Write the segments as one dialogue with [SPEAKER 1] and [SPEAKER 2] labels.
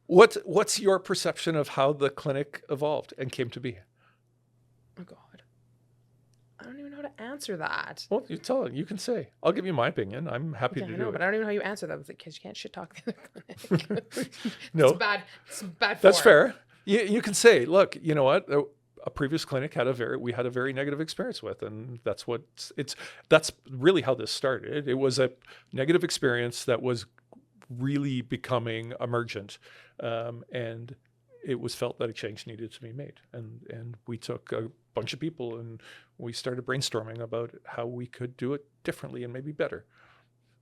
[SPEAKER 1] What's your perception of how the clinic evolved and came to be?
[SPEAKER 2] Oh God. I don't even know how to answer that.
[SPEAKER 1] Well, you can say. I'll give you my opinion. I'm happy
[SPEAKER 2] Yeah,
[SPEAKER 1] to
[SPEAKER 2] I
[SPEAKER 1] do
[SPEAKER 2] know,
[SPEAKER 1] it.
[SPEAKER 2] but I don't even know how you answer that because you can't shit talk the other clinic.
[SPEAKER 1] No,
[SPEAKER 2] It's bad
[SPEAKER 1] that's
[SPEAKER 2] form.
[SPEAKER 1] fair. You can say, look, you know what? A previous clinic we had a very negative experience with, and that's really how this started. It was a negative experience that was really becoming emergent, and it was felt that a change needed to be made. And we took a bunch of people and we started brainstorming about how we could do it differently and maybe better.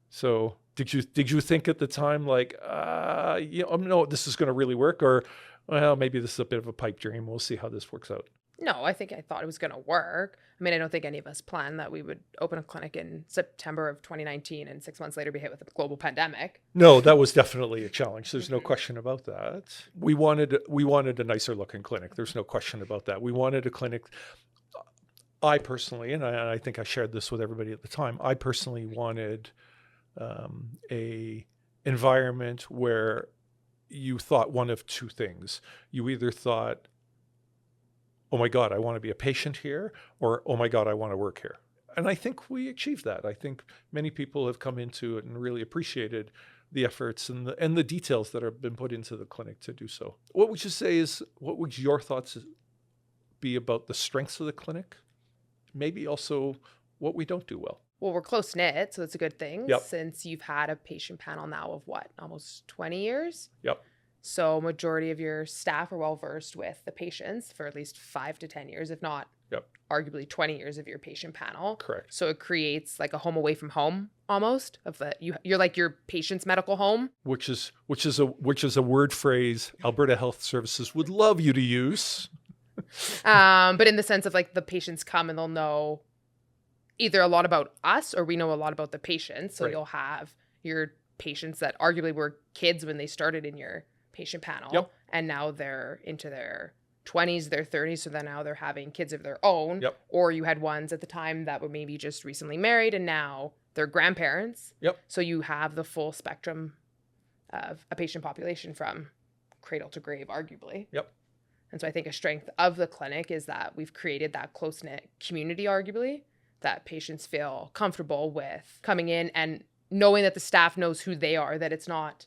[SPEAKER 1] So did you think at the time like, no, this is going to really work, or well, maybe this is a bit of a pipe dream. We'll see how this works out.
[SPEAKER 2] No, I think I thought it was going to work. I mean, I don't think any of us planned that we would open a clinic in September of 2019 and 6 months later be hit with a global pandemic.
[SPEAKER 1] No, that was definitely a challenge. There's no question about that. We wanted a nicer looking clinic. There's no question about that. We wanted a clinic. I personally, and I think I shared this with everybody at the time, I personally wanted a environment where you thought one of two things. You either thought, oh my God, I want to be a patient here, or oh my God, I want to work here. And I think we achieved that. I think many people have come into it and really appreciated the efforts and the details that have been put into the clinic to do so. What would your thoughts be about the strengths of the clinic? Maybe also what we don't do well.
[SPEAKER 2] Well, we're close knit, so it's a good thing.
[SPEAKER 1] Yep.
[SPEAKER 2] Since you've had a patient panel now of what, almost 20 years?
[SPEAKER 1] Yep.
[SPEAKER 2] So majority of your staff are well versed with the patients for at least 5 to 10 years, if not arguably 20 years of your patient panel.
[SPEAKER 1] Correct.
[SPEAKER 2] So it creates like a home away from home almost of the you're like your patient's medical home.
[SPEAKER 1] Which is a word phrase Alberta Health Services would love you to use.
[SPEAKER 2] But in the sense of like the patients come and they'll know either a lot about us or we know a lot about the patients. So You'll have your patients that arguably were kids when they started in your patient panel. And now they're into their 20s, their 30s. So then now they're having kids of their own. Or you had ones at the time that were maybe just recently married and now they're grandparents. So you have the full spectrum of a patient population from cradle to grave, arguably. And so I think a strength of the clinic is that we've created that close-knit community, arguably, that patients feel comfortable with coming in and knowing that the staff knows who they are, that it's not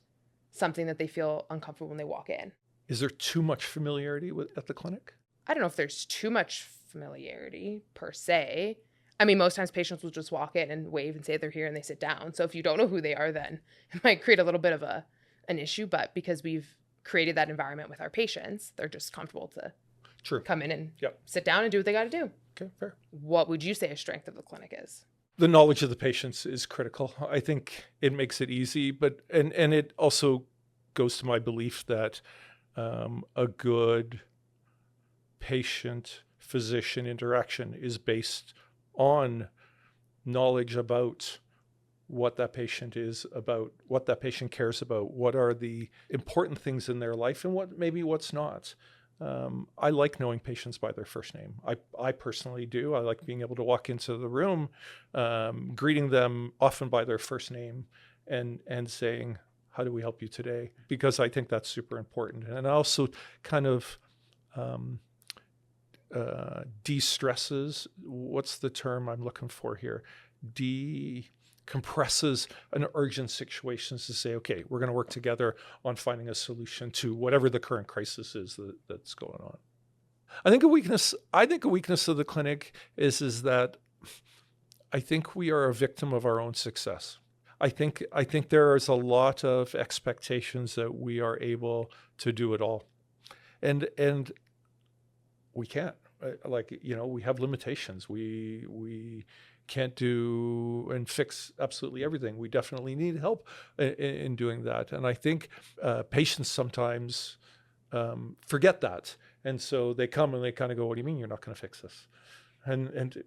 [SPEAKER 2] something that they feel uncomfortable when they walk in.
[SPEAKER 1] Is there too much familiarity at the clinic?
[SPEAKER 2] I don't know if there's too much familiarity per se. I mean, most times patients will just walk in and wave and say they're here and they sit down. So if you don't know who they are, then it might create a little bit of an issue. But because we've created that environment with our patients, they're just comfortable to come in and sit down and do what they got to do.
[SPEAKER 1] Okay, fair.
[SPEAKER 2] What would you say a strength of the clinic is?
[SPEAKER 1] The knowledge of the patients is critical. I think it makes it easy, but and it also goes to my belief that a good patient-physician interaction is based on knowledge about what that patient is about, what that patient cares about, what are the important things in their life and what's not. I like knowing patients by their first name. I personally do. I like being able to walk into the room, greeting them often by their first name and saying, how do we help you today? Because I think that's super important. And also kind of de-stresses, what's the term I'm looking for here? Compresses an urgent situation to say, okay, we're going to work together on finding a solution to whatever the current crisis is that's going on. I think a weakness of the clinic is that I think we are a victim of our own success. I think there is a lot of expectations that we are able to do it all, and we can't. We have limitations. We can't do and fix absolutely everything. We definitely need help in doing that. And I think patients sometimes forget that. And so they come and they kind of go, what do you mean you're not going to fix this? And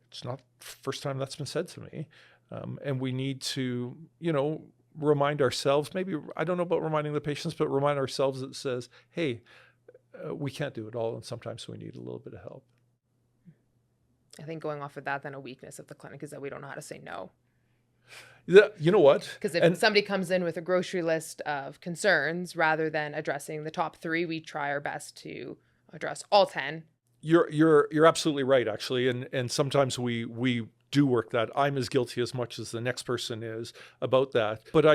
[SPEAKER 1] it's not the first time that's been said to me. And we need to, remind ourselves, maybe, I don't know about reminding the patients, but remind ourselves that says, hey, we can't do it all. And sometimes we need a little bit of help.
[SPEAKER 2] I think going off of that, then a weakness of the clinic is that we don't know how to say no.
[SPEAKER 1] You know what?
[SPEAKER 2] Because if somebody comes in with a grocery list of concerns, rather than addressing the top 3, we try our best to address all 10.
[SPEAKER 1] You're absolutely right, actually, and sometimes we do work that. I'm as guilty as much as the next person is about that. But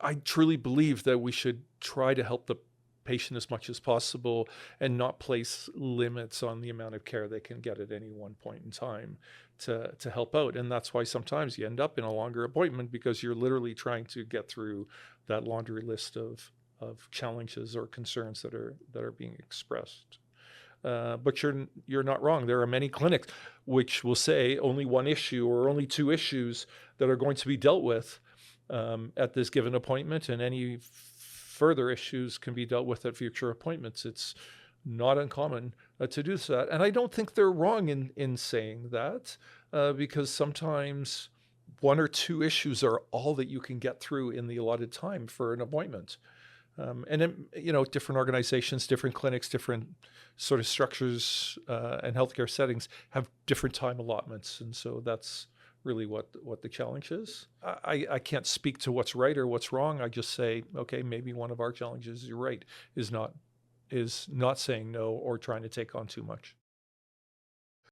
[SPEAKER 1] I truly believe that we should try to help the patient as much as possible and not place limits on the amount of care they can get at any one point in time to help out. And that's why sometimes you end up in a longer appointment, because you're literally trying to get through that laundry list of challenges or concerns that are being expressed. But you're not wrong. There are many clinics which will say only one issue or only 2 issues that are going to be dealt with at this given appointment, and any further issues can be dealt with at future appointments. It's not uncommon to do that, and I don't think they're wrong in saying that, because sometimes 1 or 2 issues are all that you can get through in the allotted time for an appointment. And then, different organizations, different clinics, different sort of structures and healthcare settings have different time allotments. And so that's really what the challenge is. I can't speak to what's right or what's wrong. I just say, okay, maybe one of our challenges, you're right, is not saying no or trying to take on too much.